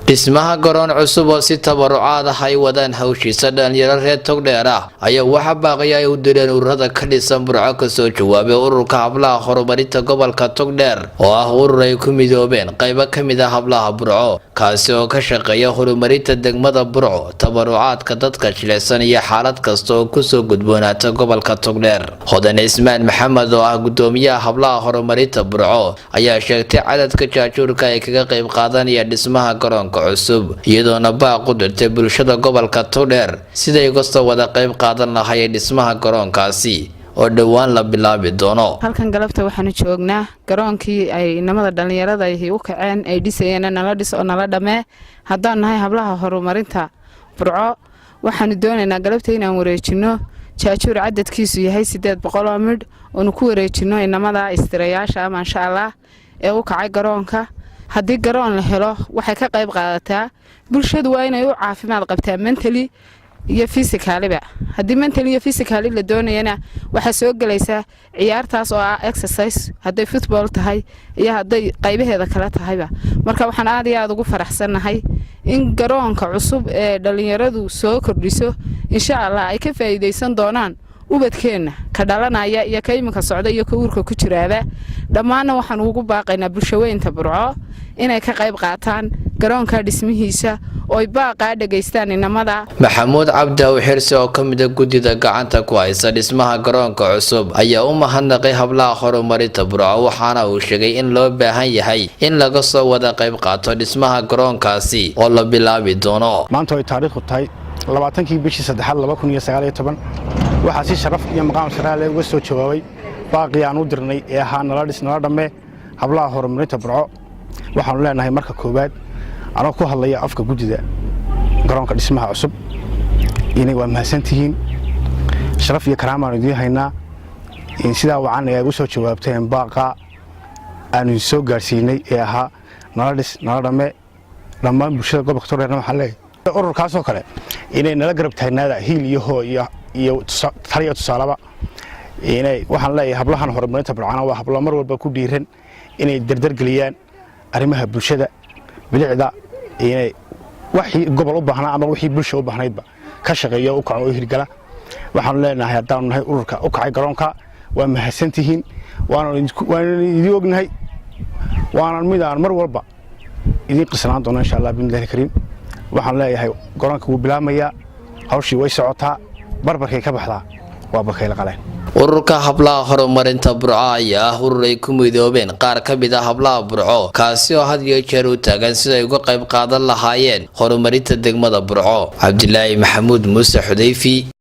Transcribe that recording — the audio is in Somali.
dhismaha garoon cusub oo si tabarucaad ah ay wadaan hawshiisa dhalinyaro reer Togdheer ah ayaa waxa baaqaya ay u direen ururada ka dhisan Burco ka soo jawaabay ururka hablaha horumarinta gobolka Togdheer oo ah urur ay ku midoobeen qaybo ka mid ah hablaha Burco kaasi oo ka shaqeeya horumarinta degmada Burco tabarucaadka dadka jilicsan iyo xaalad kasta oo ku soo gudboonaata gobolka Togdheer Hodan Ismaan Maxamed oo ah gudoomiyaha hablaha horumarinta Burco ayaa sheegtay cadadka jaajuurka ay kaga qayb qaadanaya dhismaha garoonka cusub iyadoona baaq u dirtay bulshada gobolka Togdheer siday uga soo wada qayb qaadan lahaayeen dhismaha garoonkaasi oo dhawaan la bilaabi doono. halkan galabta waxaan joognaa garoonkii ay inamada dhalinyarada ay u kaceen ay dhisayeen nala dhiso nala dhame haddaan nahay hablaha horumarinta Burco waxaan doonaynaa galabta inaan wareejino jaajuur cadadkiisu yahay 800 midh oo ku wareejino inamada istirayaasha ma sha Allah ee u kacay garoonka haddii garoon la helo waxay ka qayb qaadataa bulshadu waa inay u caafimaad qabtaa mentally iyo physically haddii mentally iyo physically la doonayana waxa soo galaysa ciyaartaas oo ah exercise haddii football tahay iyo haddii qaybaheeda kala tahayba marka waxaan aad iyo aad ugu faraxsanahay in garoonka cusub ee dhalinyaradu soo kordhiso insha Allah ay ka faa'iideysan doonaan ubadkeena ka dhalanaya iyo ka iminka socda iyo ka uurka ku jiraaba dhammaan waxaan ugu baaqaynaa bulshadeynta Burco inay ka qayb qaataan garoonka dhismihiisa oo ay baaqa dhageystaan inamada Maxamuud Cabdi Xirsi oo kamid ah gudida gacanta ku haysa dhismaha garoonka cusub ayaa u mahadnaqay hablaha horumarinta Burco waxaana uu sheegay in loo baahan yahay in laga soo wada qayb qaato dhismaha garoonkaasi oo la bilaabi doono maanta ay taariikhdu tahay 20kii bishii 3 2019 waxa si sharaf iyo maqaam sare uga soo jawaabay baaqi aan u dirnay ee ahaa nala dhame hablaha horumarinta Burco waxaan leenahay marka koobaad anoo ku hadlaya afka gudida garoonka dhismaha cusub inay waa mahadsantihiin sharaf iyo karaama aan idin haynaa in sida wacan ay ugu soo jawaabteen baaqa aan soo gaarsiinay ee ahaa nala dhame dhammaan bulshada gobolka Togdheer waxaan leeyahay ururkaas oo kale inay nala garab taagnaada hiil iyo hoo iyo taliya tusaalaba inay waxaan leeyahay hablahan horumarinta Burco waa hablo mar walba ku dhiiran inay dardar galiyaan arimaha bulshada bilicda inay wixii gobol u baahnaa ama wixii bulsho u baahnaydba ka shaqeeyo u kaco hirgala waxaan leenahay haddaan nahay ururka u kacay garoonka waa mahadsantihiin waan idin ognahay waan midaan mar walba idin qisnaan doona insha Allah billahi kariim waxaan leeyahay garoonka wuu bilaamayaa hawshii way socotaa barbarkay ka baxdaa waa bakay la qaleen ururka hablaha horumarinta Burco ayaa ah urur ay ku midoobeen qaar ka mid ah hablaha Burco kaasi oo had iyo jeer u taagan sida ay uga qayb qaadan lahaayeen horumarinta degmada Burco Cabdilaahi Maxamuud Muuse Xudayfi